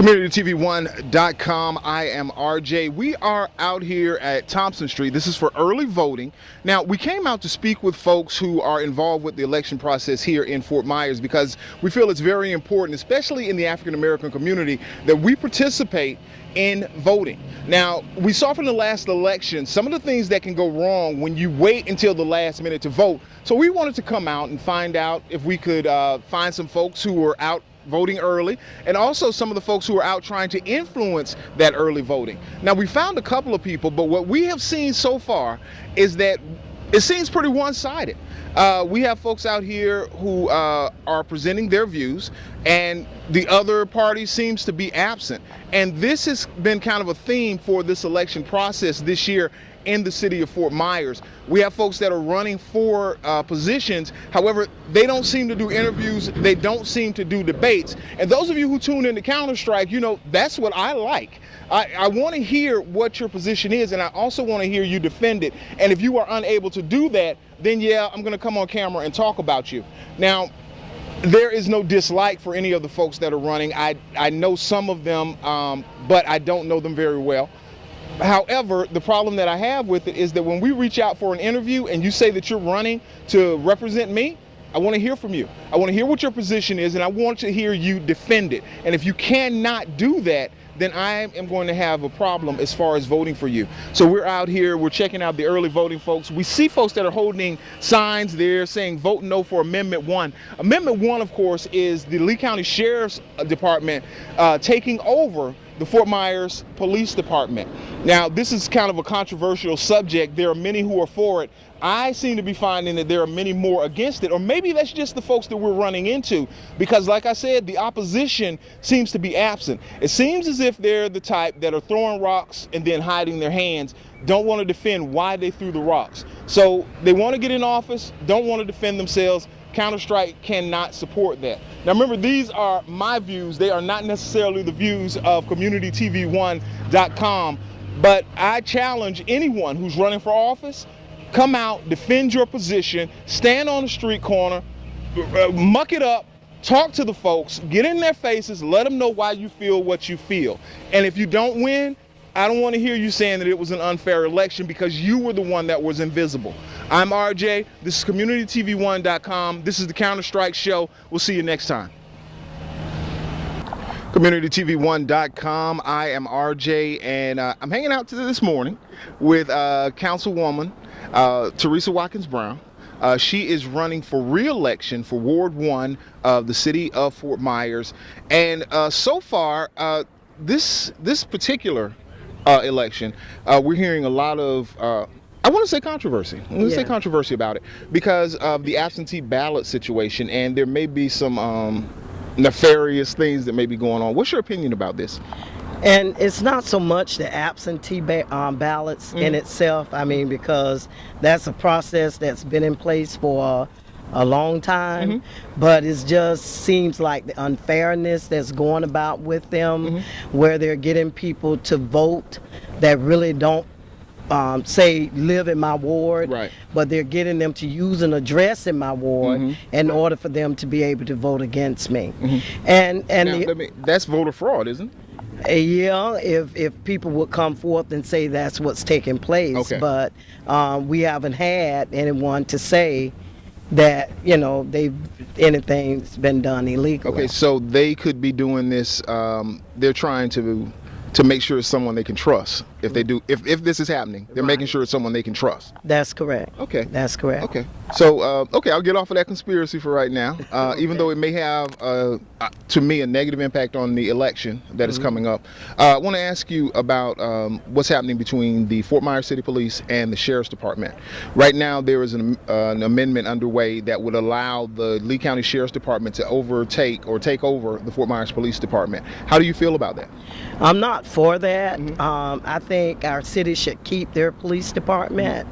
CommunityTV1.com. I am RJ. We are out here at Thompson Street. This is for early voting. Now, we came out to speak with folks who are involved with the election process here in Fort Myers because we feel it's very important, especially in the African American community, that we participate in voting. Now, we saw from the last election some of the things that can go wrong when you wait until the last minute to vote. So we wanted to come out and find out if we could find some folks who were out voting early, and also some of the folks who are out trying to influence that early voting. Now, we found a couple of people, but what we have seen so far is that it seems pretty one-sided. We have folks out here who are presenting their views, and the other party seems to be absent. And this has been kind of a theme for this election process this year in the city of Fort Myers. We have folks that are running for positions. However, they don't seem to do interviews. They don't seem to do debates. And those of you who tune into Counter-Strike, you know, that's what I like. I want to hear what your position is, and I also want to hear you defend it. And if you are unable to do that, then yeah, I'm going to come on camera and talk about you. Now, there is no dislike for any of the folks that are running. I know some of them, but I don't know them very well. However, the problem that I have with it is that when we reach out for an interview and you say that you're running to represent me, I want to hear from you. I want to hear what your position is, and I want to hear you defend it. And if you cannot do that, then I am going to have a problem as far as voting for you. So we're out here, we're checking out the early voting folks. We see folks that are holding signs there saying vote no for Amendment 1. Amendment 1, of course, is the Lee County Sheriff's Department taking over the Fort Myers Police Department. Now, this is kind of a controversial subject. There are many who are for it. I seem to be finding that there are many more against it, or maybe that's just the folks that we're running into, because like I said, the opposition seems to be absent. It seems as if they're the type that are throwing rocks and then hiding their hands, don't want to defend why they threw the rocks. So they want to get in office, don't want to defend themselves. Counter-Strike cannot support that. Now remember, these are my views. They are not necessarily the views of CommunityTV1.com, but I challenge anyone who's running for office, come out, defend your position, stand on the street corner, muck it up, talk to the folks, get in their faces, let them know why you feel what you feel. And if you don't win, I don't want to hear you saying that it was an unfair election because you were the one that was invisible. I'm RJ. This is CommunityTV1.com. This is the Counter-Strike Show. We'll see you next time. CommunityTV1.com. I am RJ, and I'm hanging out this morning with Councilwoman Theresa Watkins-Brown. She is running for re-election for Ward 1 of the city of Fort Myers. And so far, this particular election, we're hearing a lot of, I want to say controversy. I want to say controversy about it because of the absentee ballot situation, and there may be some nefarious things that may be going on. What's your opinion about this? And it's not so much the absentee ballots in itself, I mean, because that's a process that's been in place for a long time, but it just seems like the unfairness that's going about with them, where they're getting people to vote that really don't say live in my ward, but they're getting them to use an address in my ward in order for them to be able to vote against me. And now, that's voter fraud, isn't it? Yeah, if people would come forth and say that's what's taking place, but we haven't had anyone to say that, you know, anything's been done illegally. Okay, so they could be doing this, they're trying to make sure it's someone they can trust. If they do, if this is happening, they're making sure it's someone they can trust. That's correct. Okay. That's correct. Okay. So, okay, I'll get off of that conspiracy for right now, even though it may have, to me, a negative impact on the election that is coming up. I want to ask you about what's happening between the Fort Myers City Police and the Sheriff's Department. Right now, there is an amendment underway that would allow the Lee County Sheriff's Department to take over the Fort Myers Police Department. How do you feel about that? I'm not for that. I think our city should keep their police department.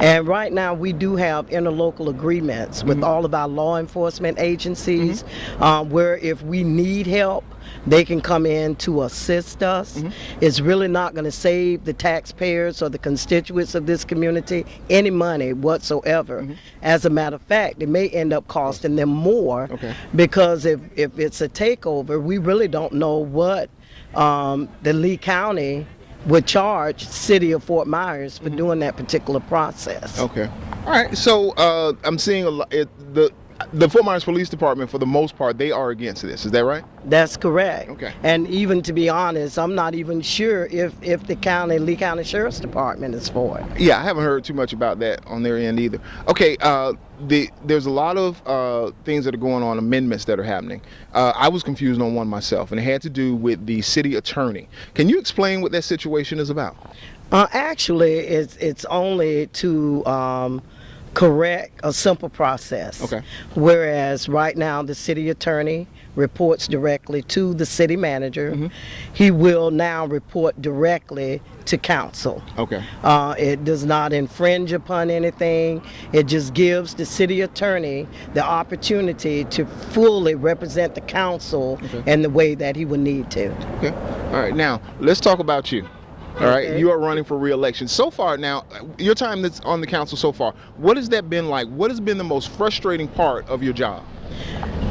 And right now we do have interlocal agreements with all of our law enforcement agencies where if we need help, they can come in to assist us. It's really not going to save the taxpayers or the constituents of this community any money whatsoever. As a matter of fact, it may end up costing them more, because if it's a takeover, we really don't know what the Lee County would charge City of Fort Myers for doing that particular process. Okay. All right. So I'm seeing a lot. The Fort Myers Police Department, for the most part, they are against this. Is that right? That's correct. Okay. And even to be honest, I'm not even sure if the Lee County Sheriff's Department is for it. Yeah, I haven't heard too much about that on their end either. Okay. There's a lot of things that are going on, amendments that are happening. I was confused on one myself, and it had to do with the city attorney. Can you explain what that situation is about? Actually, it's only to correct a simple process. Okay. Whereas right now the city attorney reports directly to the city manager. He will now report directly to council. Okay. It does not infringe upon anything. It just gives the city attorney the opportunity to fully represent the council in the way that he would need to. Okay. All right. Now let's talk about you. All right, you are running for re-election. So far now, your time that's on the council so far, what has that been like? What has been the most frustrating part of your job?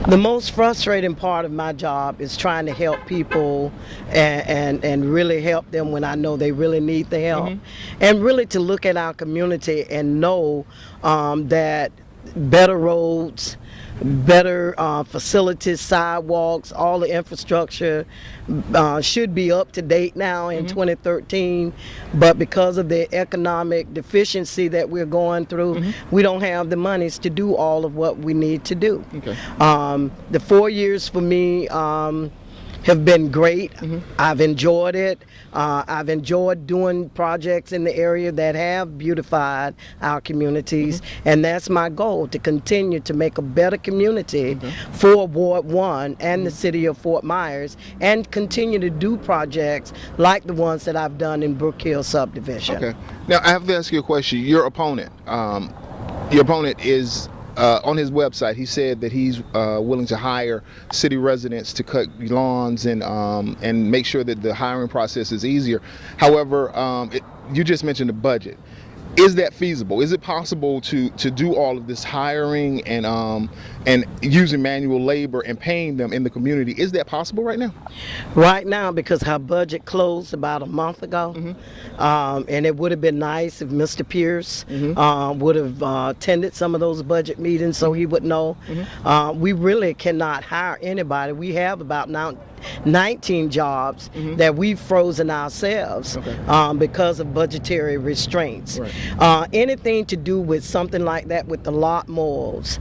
The most frustrating part of my job is trying to help people and really help them when I know they really need the help. And really to look at our community and know that better roads, better facilities, sidewalks, all the infrastructure should be up to date now in 2013, but because of the economic deficiency that we're going through, we don't have the monies to do all of what we need to do. The 4 years for me have been great. I've enjoyed it. I've enjoyed doing projects in the area that have beautified our communities, and that's my goal, to continue to make a better community for Ward 1 and the city of Fort Myers, and continue to do projects like the ones that I've done in Brook Hill subdivision. Okay. Now I have to ask you a question. Your opponent is on his website, he said that he's willing to hire city residents to cut lawns and make sure that the hiring process is easier. However, you just mentioned the budget. Is that feasible? Is it possible to do all of this hiring and using manual labor and paying them in the community? Is that possible right now? Right now, because our budget closed about a month ago, and it would have been nice if Mr. Pierce would have attended some of those budget meetings so he would know. We really cannot hire anybody. We have about now 19 jobs that we've frozen ourselves because of budgetary restraints. Anything to do with something like that with the lot molds,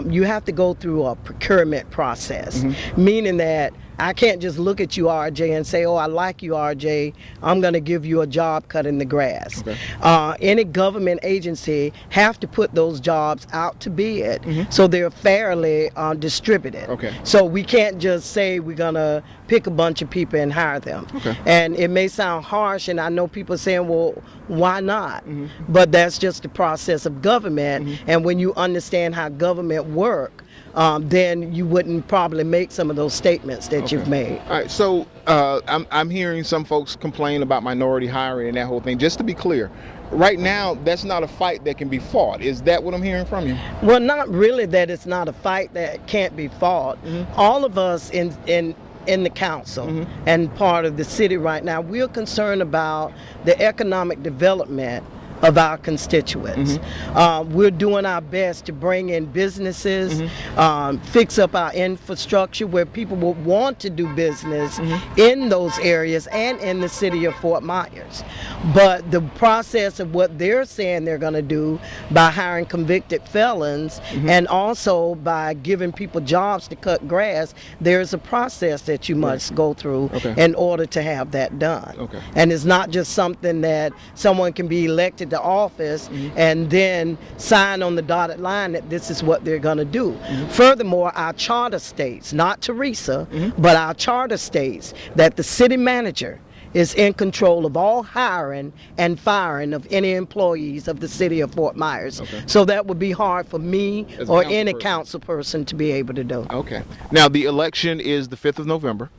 you have to go through a procurement process, meaning that I can't just look at you, RJ, and say, oh, I like you, RJ, I'm going to give you a job cutting the grass. Any government agency have to put those jobs out to bid so they're fairly distributed. So we can't just say we're going to pick a bunch of people and hire them. And it may sound harsh, and I know people saying, well, why not? But that's just the process of government, and when you understand how government works, then you wouldn't probably make some of those statements that you've made. All right, so I'm hearing some folks complain about minority hiring and that whole thing. Just to be clear, right now, that's not a fight that can be fought. Is that what I'm hearing from you? Well, not really that it's not a fight that can't be fought. All of us in the council and part of the city right now, we're concerned about the economic development of our constituents. We're doing our best to bring in businesses, fix up our infrastructure where people will want to do business in those areas and in the city of Fort Myers. But the process of what they're saying they're going to do by hiring convicted felons and also by giving people jobs to cut grass, there's a process that you must go through in order to have that done. And it's not just something that someone can be elected to office and then sign on the dotted line that this is what they're going to do. Furthermore, our charter states, not Theresa, but our charter states that the city manager is in control of all hiring and firing of any employees of the city of Fort Myers. So that would be hard for me or any council person to be able to do. Now the election is the 5th of November.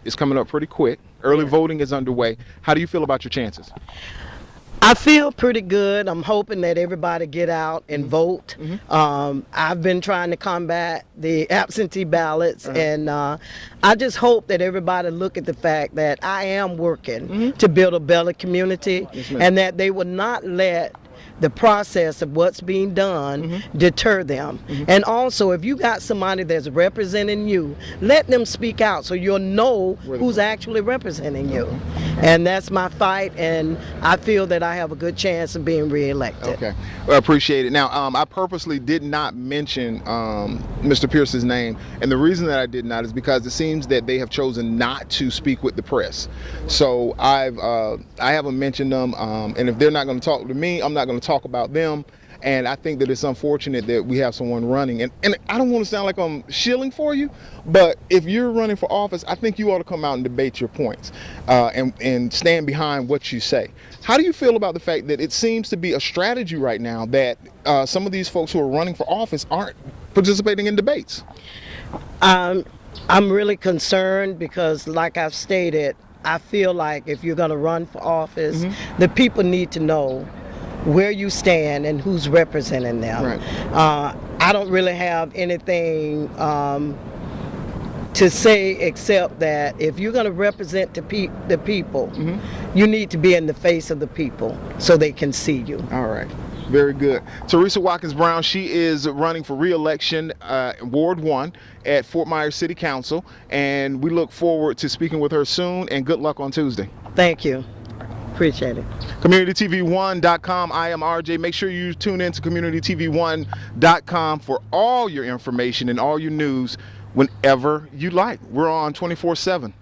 is coming up pretty quick. Early Yeah. voting is underway. How do you feel about your chances? I feel pretty good. I'm hoping that everybody get out and vote. I've been trying to combat the absentee ballots, and I just hope that everybody look at the fact that I am working to build a better community, Yes, ma'am. and that they will not let the process of what's being done deter them. And also, if you got somebody that's representing you, let them speak out so you'll know who's actually representing you. And that's my fight, and I feel that I have a good chance of being reelected. Okay, well, I appreciate it. Now, I purposely did not mention Mr. Pierce's name, and the reason that I did not is because it seems that they have chosen not to speak with the press. So I haven't mentioned them, and if they're not going to talk to me, I'm not going to talk about them. And I think that it's unfortunate that we have someone running, and I don't want to sound like I'm shilling for you, but if you're running for office, I think you ought to come out and debate your points and stand behind what you say. How do you feel about the fact that it seems to be a strategy right now that some of these folks who are running for office aren't participating in debates? I'm really concerned because, like I've stated, I feel like if you're going to run for office, the people need to know where you stand and who's representing them. Right. I don't really have anything to say except that if you're going to represent the people, you need to be in the face of the people so they can see you. All right. Very good. Theresa Watkins-Brown, she is running for re-election Ward 1 at Fort Myers City Council, and we look forward to speaking with her soon, and good luck on Tuesday. Thank you. Appreciate it. CommunityTV1.com. I am RJ. Make sure you tune in to CommunityTV1.com for all your information and all your news whenever you like. We're on 24/7.